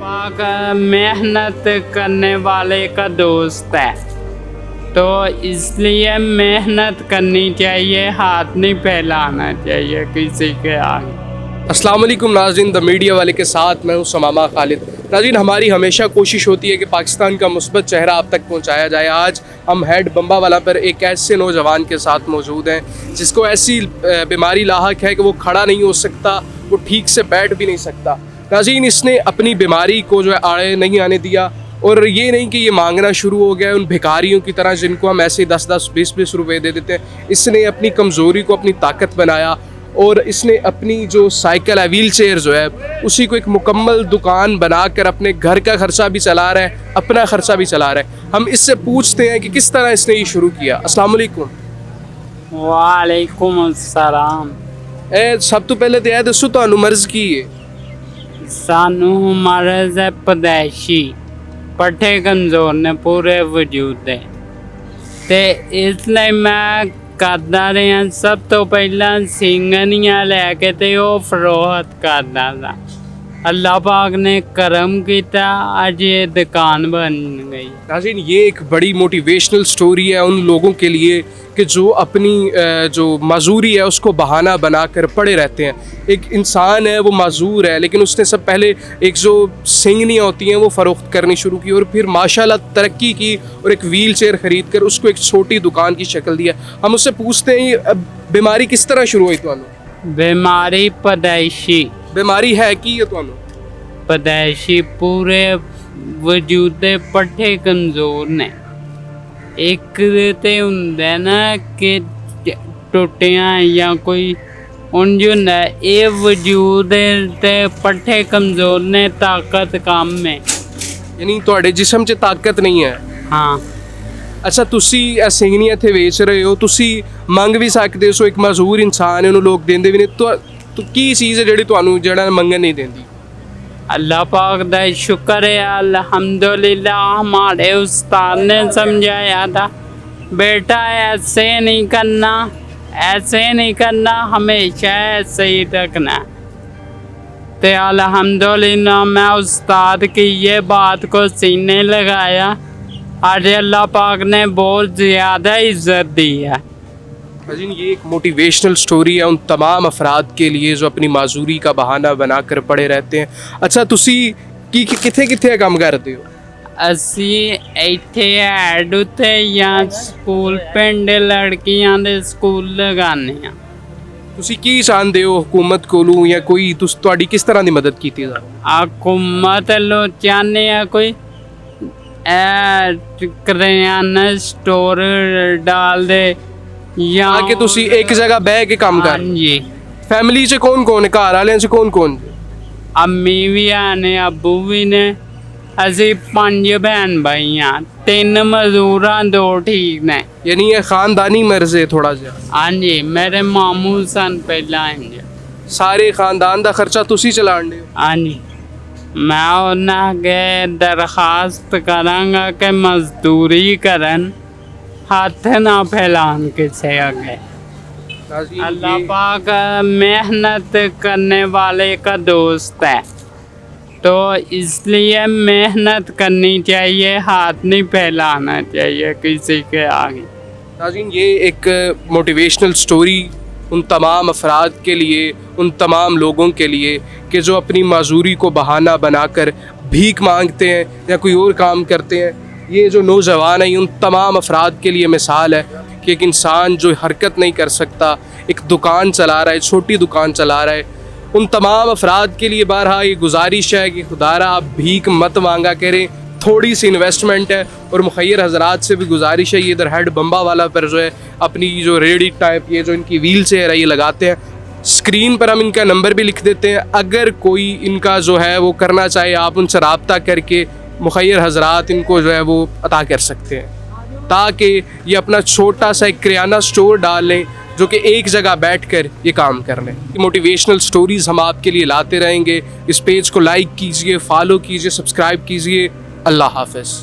पाक मेहनत करने वाले का दोस्त है, तो इसलिए मेहनत करनी चाहिए, हाथ नहीं फैलाना चाहिए किसी के आगे। अस्सलाम वालेकुम नाज़रीन, द मीडिया वाले के साथ मैं हूं समामा खालिद। नाज़रीन, हमारी हमेशा कोशिश होती है कि पाकिस्तान का मुस्बत चेहरा आप तक पहुंचाया जाए। आज हम हेड बम्बावाला पर एक ऐसे नौजवान के साथ मौजूद हैं जिसको ऐसी बीमारी लाहक है कि वो खड़ा नहीं हो सकता, वो ठीक से बैठ भी नहीं सकता। नाज़रीन, इसने अपनी बीमारी को जो है आड़े नहीं आने दिया, और ये नहीं कि ये मांगना शुरू हो गया उन भिखारियों की तरह जिनको हम ऐसे 10-10, 20-20 रुपए दे देते हैं। इसने अपनी कमज़ोरी को अपनी ताकत बनाया, और इसने अपनी जो साइकिल है, व्हील चेयर जो है, उसी को एक मुकम्मल दुकान बनाकर अपने घर का खर्चा भी चला रहा है, अपना खर्चा भी चला रहा है। हम इससे पूछते हैं कि किस तरह इसने ये शुरू किया। अस्सलाम वालेकुम। वालेकुम अस्सलाम। सब तो पहले तो यह दसो तुहानू मर्ज की है? सानू मर्ज है पैदाइशी, पट्ठे कमजोर ने पूरे वजूद है, ते इसलिए मैं करदा रहा। सब तो पहला सिंगनियाँ लैके ते वो फरोख्त करदा था। अल्लाह पाक ने करम किया, आज ये दुकान बन गई। नाज़रीन, ये एक बड़ी मोटिवेशनल स्टोरी है उन लोगों के लिए कि जो अपनी जो माजूरी है उसको बहाना बनाकर पड़े रहते हैं। एक इंसान है, वो माजूर है, लेकिन उसने सब पहले एक जो सिंगनियाँ होती हैं वो फ़रोख्त करनी शुरू की, और फिर माशाल्लाह तरक्की की और एक व्हील चेयर ख़रीद कर उसको एक छोटी दुकान की शक्ल दिया। हम उससे पूछते हैं ये बीमारी किस तरह शुरू हुई तुहानू? बीमारी पैदाइशी, बीमारी है कि ये तुहानू? पैदाइशी पूरे वजूद पट्ठे कमज़ोर ने। एक ते हुंदा ना कि टुटियां या कोई उंज हुंदा, ये वजूद ते पट्ठे कमज़ोर ने, ताकत कम है, यानी तुहाडे जिस्म 'ਚ ताकत नहीं है। हाँ। अच्छा, तुसी ਇਹ ਸਿੰਗਨੀਆਂ ਇੱਥੇ ਵੇਚ ਰਹੇ ਹੋ, ਤੁਸੀਂ ਮੰਗ ਵੀ ਸਕਦੇ ਹੋ, ਇੱਕ ਮਜ਼ਦੂਰ ਇਨਸਾਨ ਹੈ, ਉਹਨੂੰ ਲੋਕ ਦਿੰਦੇ ਵੀ ਨੇ, ਤਾਂ ਕੀ ਚੀਜ਼ ਹੈ ਜਿਹੜੀ ਤੁਹਾਨੂੰ ਜਿਹੜਾ ਮੰਗਣ नहीं देंदी? अल्लाह पाक दा शुक्र है, अल्हम्दुलिल्लाह। हमारे उस्ताद ने समझाया था, बेटा ऐसे नहीं करना, ऐसे नहीं करना, हमेशा ऐसे ही रखना। तो अल्हम्दुलिल्लाह मैं उस्ताद की ये बात को सीने लगाया, आज अल्लाह पाक ने बहुत ज़्यादा इज्जत दी है। ये एक मोटिवेशनल स्टोरी है उन तमाम अफराद के लिए जो अपनी माजूरी का बहाना बनाकर पड़े रहते हैं। अच्छा, तुसी किथे किथे काम करते हो? असी इत्थे ऐड उत्ते या स्कूल पिंड लड़कियां दे स्कूल लगाने आ। तुसी की चाहते हो हुकूमत कोलों, या कोई तुहाडी किस तरह की मदद की जाए? हुकूमत लो चाहने आ कोई करियाना स्टोर डाल दे, या कि तुसी एक जगह बह के काम कर। जी। फैमिली च कौन कौन है? घर वाले च कौन कौन? अम्मी भी ने, अबू भी ने, असी 5 बहन भाई हाँ, 3 मजदूर, 2 ठीक ने। यानी ये खानदानी मर्ज है थोड़ा सा? हाँ जी, मेरे मामू सन पहला इंज। सारे खानदान का खर्चा तुसी चलान दे? हाँ जी। मैं उन्हें दरखास्त करांगा कि मजदूरी करन, हाथ ना फैलान किसे आगे। अल्लाह पाक मेहनत करने वाले का दोस्त है, तो इसलिए मेहनत करनी चाहिए, हाथ नहीं फैलाना चाहिए किसी के आगे। नाज़रीन, ये एक मोटिवेशनल स्टोरी उन तमाम अफराद के लिए, उन तमाम लोगों के लिए कि जो अपनी माजूरी को बहाना बनाकर भीख मांगते हैं या कोई और काम करते हैं। ये जो नौजवान है, उन तमाम अफराद के लिए मिसाल है कि एक इंसान जो हरकत नहीं कर सकता, एक दुकान चला रहा है, छोटी दुकान चला रहा है, उन तमाम अफराद के लिए बारहा ये गुजारिश है कि खुदारा आप भीख मत मांगा करें, थोड़ी सी इन्वेस्टमेंट है। और मुखैर हजरात से भी गुजारिश है, ये इधर हेड बम्बावाला पर जो है अपनी जो रेडी टाइप ये जो इनकी व्हील चेयर है ये लगाते हैं। स्क्रीन पर हम इनका नंबर भी लिख देते हैं, अगर कोई इनका जो है वो करना चाहे, आप उनसे रब्ता करके मुखैर हजरात इनको जो है वो अता कर सकते हैं, ताकि ये अपना छोटा सा एक किराना स्टोर डाल लें जो कि एक जगह बैठकर ये काम कर लें। मोटिवेशनल स्टोरीज़ हम आपके लिए लाते रहेंगे। इस पेज को लाइक कीजिए, फॉलो कीजिए, सब्सक्राइब कीजिए। अल्लाह हाफ़िज़।